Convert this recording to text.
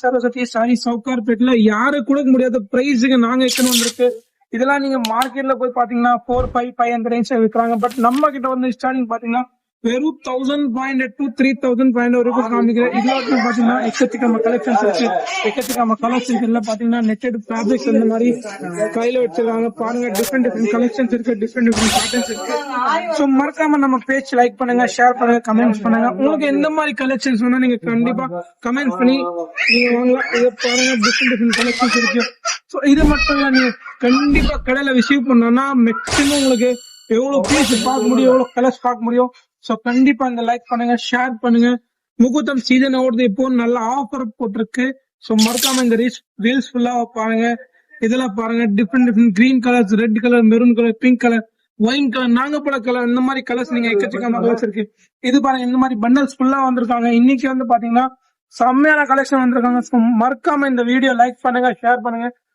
Saraswati sorry சவுகார்பேட்ல யாரு கொடுக்க முடியாத பிரைஸுக்கு நாங்க எத்தனை வந்திருக்கு. இதெல்லாம் நீங்க மார்க்கெட்ல போய் பாத்தீங்கன்னா 4,500 அந்த ரேஞ்ச்ல விற்கிறாங்க. பட் நம்ம கிட்ட வந்து ஸ்டார்டிங் பாத்தீங்கன்னா வெறும் 1,500 to 3,500 வரைக்கும் காமிக்கிறேன். இதுல வந்து பாத்தீங்கன்னா எக்கச்சக்கமா கலெக்ஷன்ஸ் இருக்கு. எக்கச்சக்கமா கலெக்ஷன்ஸ் எல்லாம் பாத்தீங்கன்னா நெட்டட் ஃபேப்ரிக்ஸ் இந்த மாதிரி கையில வச்சிருக்காங்க. பாருங்க டிஃப்ரெண்ட் கலெக்ஷன்ஸ் இருக்கு, டிஃப்ரெண்ட் பேட்டர்ன்ஸ் இருக்கு. சோ மறக்காம நம்ம பேஜ் லைக் பண்ணுங்க, ஷேர் பண்ணுங்க, கமெண்ட்ஸ் பண்ணுங்க. உங்களுக்கு எந்த மாதிரி கலெக்ஷன்ஸ் வேணா நீங்க கண்டிப்பா கமெண்ட் பண்ணி நீங்க வாங்கலாம். இதை பாருங்க டிஃப்ரெண்ட் கலெக்ஷன்ஸ் இருக்கு. சோ இது மட்டும் இல்ல, நீங்க கண்டிப்பா கடையில விசிட் பண்ணோம்னா மேக்ஸிமம் உங்களுக்கு எவ்வளவு பீஸ் பார்க்க முடியும், எவ்வளவு கலர்ஸ் பார்க்க முடியும். சோ கண்டிப்பா இந்த லைக் பண்ணுங்க, ஷேர் பண்ணுங்க. முகூர்த்தம் சீசன் ஓடுது, இப்போ நல்ல ஆஃபர் போட்டிருக்கு. சோ மறக்காம இந்த ரீல்ஸ் ஃபுல்லா பாருங்க. இதெல்லாம் பாருங்க different green colours, red colour, maroon colour, pink colour, wine colour, நாகப்பழ கலர், இந்த மாதிரி கலர்ஸ் நீங்க எக்கச்சக்கமா கலர்ஸ் இருக்கு. இது பாருங்க இந்த மாதிரி பண்டல்ஸ் ஃபுல்லா வந்திருக்காங்க. இன்னைக்கு வந்து பாத்தீங்கன்னா செம்மையான கலெக்ஷன் வந்திருக்காங்க. மறக்காம இந்த வீடியோ லைக் பண்ணுங்க, ஷேர் பண்ணுங்க.